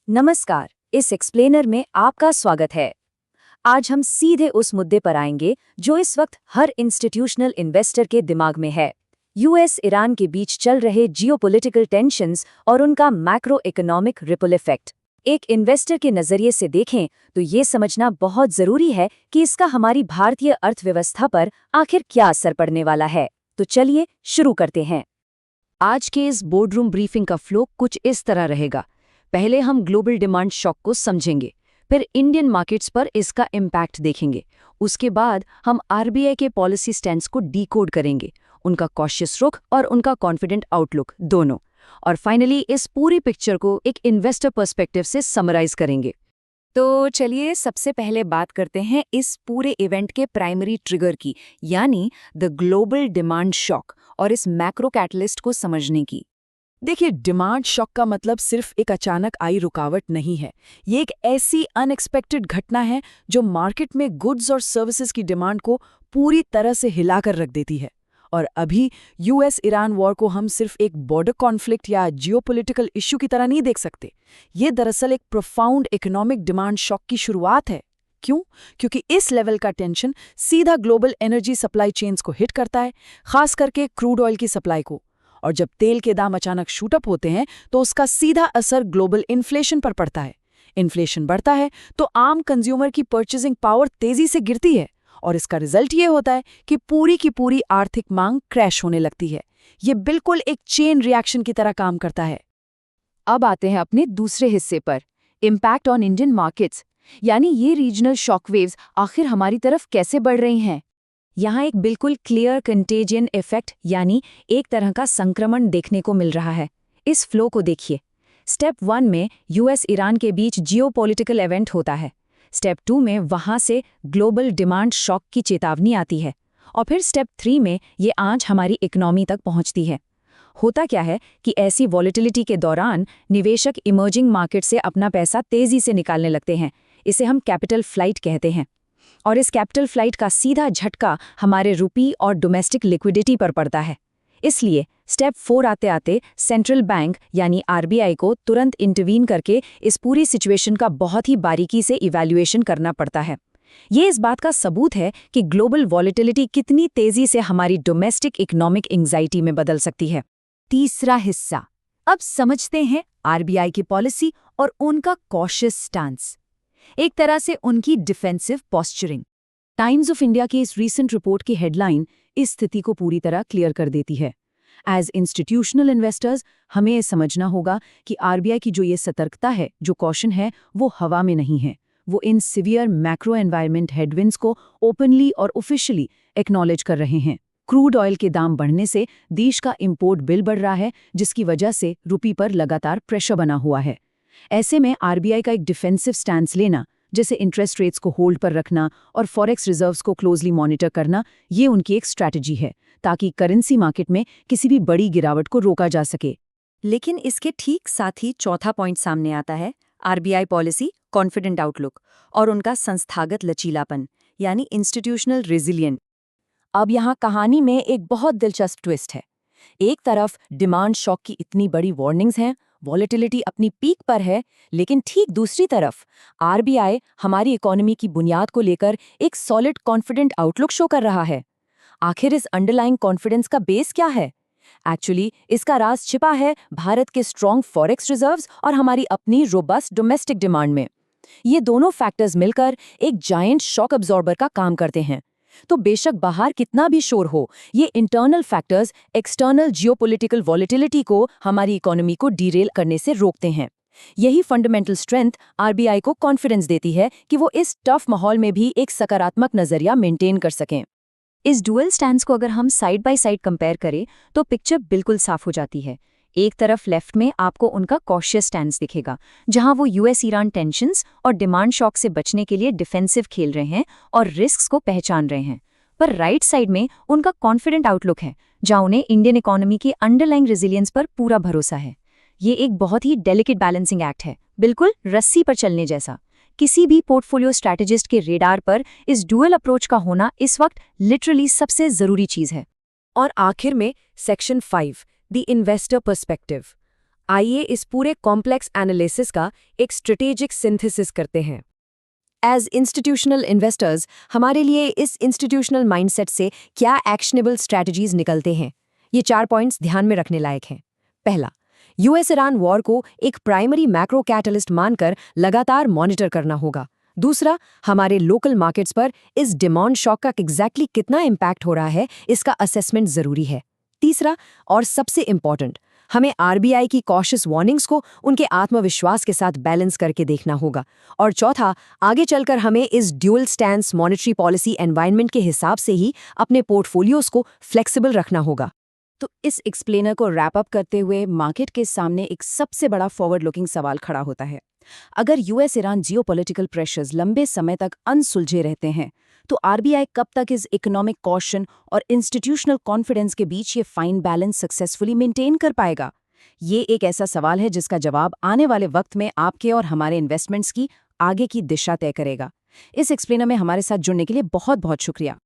नमस्कार। इस एक्सप्लेनर में आपका स्वागत है। आज हम सीधे उस मुद्दे पर आएंगे जो इस वक्त हर इंस्टीट्यूशनल इन्वेस्टर के दिमाग में है। यूएस ईरान के बीच चल रहे जियोपॉलिटिकल टेंशन्स और उनका मैक्रो इकोनॉमिक रिपल इफेक्ट। एक इन्वेस्टर के नजरिए से देखें तो ये समझना बहुत जरूरी है कि इसका हमारी भारतीय अर्थव्यवस्था पर आखिर क्या असर पड़ने वाला है। तो चलिए शुरू करते हैं। आज के इस बोर्डरूम ब्रीफिंग का फ्लो कुछ इस तरह रहेगा। पहले हम ग्लोबल डिमांड शॉक को समझेंगे, फिर इंडियन मार्केट्स पर इसका इम्पैक्ट देखेंगे। उसके बाद हम आरबीआई के पॉलिसी स्टैंड्स को डीकोड करेंगे, उनका कॉशियस रुख और उनका कॉन्फिडेंट आउटलुक दोनों। और फाइनली इस पूरी पिक्चर को एक इन्वेस्टर पर्सपेक्टिव से समराइज करेंगे। तो चलिए सबसे पहले बात करते हैं इस पूरे इवेंट के प्राइमरी ट्रिगर की, यानी द ग्लोबल डिमांड शॉक और इस मैक्रो कैटलिस्ट को समझने की। देखिए, डिमांड शॉक का मतलब सिर्फ एक अचानक आई रुकावट नहीं है। ये एक ऐसी अनएक्सपेक्टेड घटना है जो मार्केट में गुड्स और सर्विसेज की डिमांड को पूरी तरह से हिलाकर रख देती है। और अभी यूएस ईरान वॉर को हम सिर्फ एक बॉर्डर कॉन्फ्लिक्ट या जियोपॉलिटिकल इश्यू की तरह नहीं देख सकते। ये दरअसल एक प्रोफाउंड इकोनॉमिक डिमांड शॉक की शुरुआत है। क्यों? क्योंकि इस लेवल का टेंशन सीधा ग्लोबल एनर्जी सप्लाई चेन्स को हिट करता है, खास करके क्रूड ऑयल की सप्लाई को। और जब तेल के दाम अचानक शूटअप होते हैं तो उसका सीधा असर ग्लोबल इन्फ्लेशन पर पड़ता है। इन्फ्लेशन बढ़ता है तो आम कंज्यूमर की परचेजिंग पावर तेजी से गिरती है और इसका रिजल्ट ये होता है कि पूरी की पूरी आर्थिक मांग क्रैश होने लगती है। ये बिल्कुल एक चेन रिएक्शन की तरह काम करता है। अब आते हैं अपने दूसरे हिस्से पर, इम्पैक्ट ऑन इंडियन मार्केट्स, यानी ये रीजनल शॉकवेव्स आखिर हमारी तरफ कैसे बढ़ रही हैं। यहाँ एक बिल्कुल क्लियर कंटेजियन इफेक्ट यानी एक तरह का संक्रमण देखने को मिल रहा है। इस फ्लो को देखिए। स्टेप 1 में यूएस ईरान के बीच जियोपॉलिटिकल इवेंट होता है। स्टेप 2 में वहाँ से ग्लोबल डिमांड शॉक की चेतावनी आती है और फिर स्टेप 3 में ये आंच हमारी इकोनॉमी तक पहुँचती है। होता क्या है कि ऐसी वॉलेटिलिटी के दौरान निवेशक इमर्जिंग मार्केट से अपना पैसा तेजी से निकालने लगते हैं। इसे हम कैपिटल फ्लाइट कहते हैं। और इस कैपिटल फ्लाइट का सीधा झटका हमारे रुपी और डोमेस्टिक लिक्विडिटी पर पड़ता है। इसलिए स्टेप 4 आते आते सेंट्रल बैंक यानी आरबीआई को तुरंत इंटरवीन करके इस पूरी सिचुएशन का बहुत ही बारीकी से इवैल्यूएशन करना पड़ता है। ये इस बात का सबूत है कि ग्लोबल वॉलेटिलिटी कितनी तेजी से हमारी डोमेस्टिक इकोनॉमिक एंग्जाइटी में बदल सकती है। तीसरा हिस्सा, अब समझते हैं आरबीआई की पॉलिसी और उनका कॉशियस स्टांस, एक तरह से उनकी defensive posturing. Times of India की इस रीसेंट रिपोर्ट की हेडलाइन इस स्थिति को पूरी तरह क्लियर कर देती है। एज इंस्टीट्यूशनल इन्वेस्टर्स हमें ये समझना होगा कि आरबीआई की जो ये सतर्कता है, जो कॉशन है, वो हवा में नहीं है। वो इन सिवियर मैक्रो एनवायरनमेंट हेडविंड्स को ओपनली और ऑफिशियली एक्नॉलेज कर रहे हैं। क्रूड ऑयल के दाम बढ़ने से देश का इंपोर्ट बिल बढ़ रहा है, जिसकी वजह से रुपये पर लगातार प्रेशर बना हुआ है। ऐसे में आरबीआई का एक डिफेंसिव स्टैंस लेना, जैसे इंटरेस्ट रेट्स को होल्ड पर रखना और फॉरेक्स रिजर्व्स को क्लोजली मॉनिटर करना, ये उनकी एक स्ट्रैटेजी है ताकि करेंसी मार्केट में किसी भी बड़ी गिरावट को रोका जा सके। लेकिन इसके ठीक साथ ही चौथा पॉइंट सामने आता है, आरबीआई पॉलिसी, कॉन्फिडेंट आउटलुक और उनका संस्थागत लचीलापन यानी इंस्टीट्यूशनल रेजिलिएंट। अब यहाँ कहानी में एक बहुत दिलचस्प ट्विस्ट है। एक तरफ डिमांड शॉक की इतनी बड़ी वार्निंग्स हैं, वॉलेटिलिटी अपनी पीक पर है, लेकिन ठीक दूसरी तरफ आरबीआई हमारी इकोनॉमी की बुनियाद को लेकर एक सॉलिड कॉन्फिडेंट आउटलुक शो कर रहा है। आखिर इस अंडरलाइंग कॉन्फिडेंस का बेस क्या है? एक्चुअली इसका राज छिपा है भारत के स्ट्रॉन्ग फॉरेक्स रिजर्व्स और हमारी अपनी रोबस्ट डोमेस्टिक डिमांड में। ये दोनों फैक्टर्स मिलकर एक जायंट शॉक अब्जॉर्बर का काम करते हैं। तो बेशक बाहर कितना भी शोर हो, ये internal factors external geopolitical volatility को, हमारी इकोनॉमी को डीरेल करने से रोकते हैं। यही फंडामेंटल स्ट्रेंथ आरबीआई को कॉन्फिडेंस देती है कि वो इस टफ माहौल में भी एक सकारात्मक नजरिया मेंटेन कर सकें। इस डुअल स्टैंस को अगर हम साइड बाय साइड कंपेयर करें तो पिक्चर बिल्कुल साफ हो जाती है। एक तरफ लेफ्ट में आपको उनका कॉशियस स्टैंस दिखेगा, जहां वो यूएस ईरान टेंशन्स और डिमांड शॉक से बचने के लिए डिफेंसिव खेल रहे हैं और रिस्क्स को पहचान रहे हैं। पर राइट साइड में उनका कॉन्फिडेंट आउटलुक है, जहां उन्हें इंडियन इकोनॉमी की अंडरलाइंग रेजिलियंस पर पूरा भरोसा है। ये एक बहुत ही डेलिकेट बैलेंसिंग एक्ट है, बिल्कुल रस्सी पर चलने जैसा। किसी भी पोर्टफोलियो स्ट्रैटेजिस्ट के रेडार पर इस डुअल अप्रोच का होना इस वक्त लिटरली सबसे जरूरी चीज है। और आखिर में सेक्शन 5, द इन्वेस्टर पर्सपेक्टिव। आइए इस पूरे कॉम्प्लेक्स एनालिसिस का एक स्ट्रेटेजिक सिंथेसिस करते हैं। एज इंस्टीट्यूशनल इन्वेस्टर्स, हमारे लिए इस इंस्टीट्यूशनल माइंडसेट से क्या एक्शनेबल स्ट्रैटेजीज निकलते हैं? ये 4 पॉइंट्स ध्यान में रखने लायक हैं। पहला, यूएस ईरान वॉर को एक प्राइमरी मैक्रो कैटलिस्ट मानकर लगातार मॉनिटर करना होगा। दूसरा, हमारे लोकल मार्केट्स पर इस डिमांड शॉक का एग्जैक्टली कितना इम्पैक्ट हो रहा है, इसका असेसमेंट जरूरी है। तीसरा और सबसे इम्पॉर्टेंट, हमें आरबीआई की कॉशियस वार्निंग्स को उनके आत्मविश्वास के साथ बैलेंस करके देखना होगा। और चौथा, आगे चलकर हमें इस dual stance monetary policy environment के हिसाब से ही अपने पोर्टफोलियोज को फ्लेक्सिबल रखना होगा। तो इस एक्सप्लेनर को रैप अप करते हुए मार्केट के सामने एक सबसे बड़ा फॉरवर्ड लुकिंग सवाल खड़ा होता है। अगर यूएस ईरान जियोपॉलिटिकल प्रेशर्स लंबे समय तक अनसुलझे रहते हैं, तो आरबीआई कब तक इस इकोनॉमिक कॉशन और इंस्टीट्यूशनल कॉन्फिडेंस के बीच ये फाइन बैलेंस सक्सेसफुली मेंटेन कर पाएगा? ये एक ऐसा सवाल है जिसका जवाब आने वाले वक्त में आपके और हमारे इन्वेस्टमेंट्स की आगे की दिशा तय करेगा। इस एक्सप्लेनर में हमारे साथ जुड़ने के लिए बहुत बहुत शुक्रिया।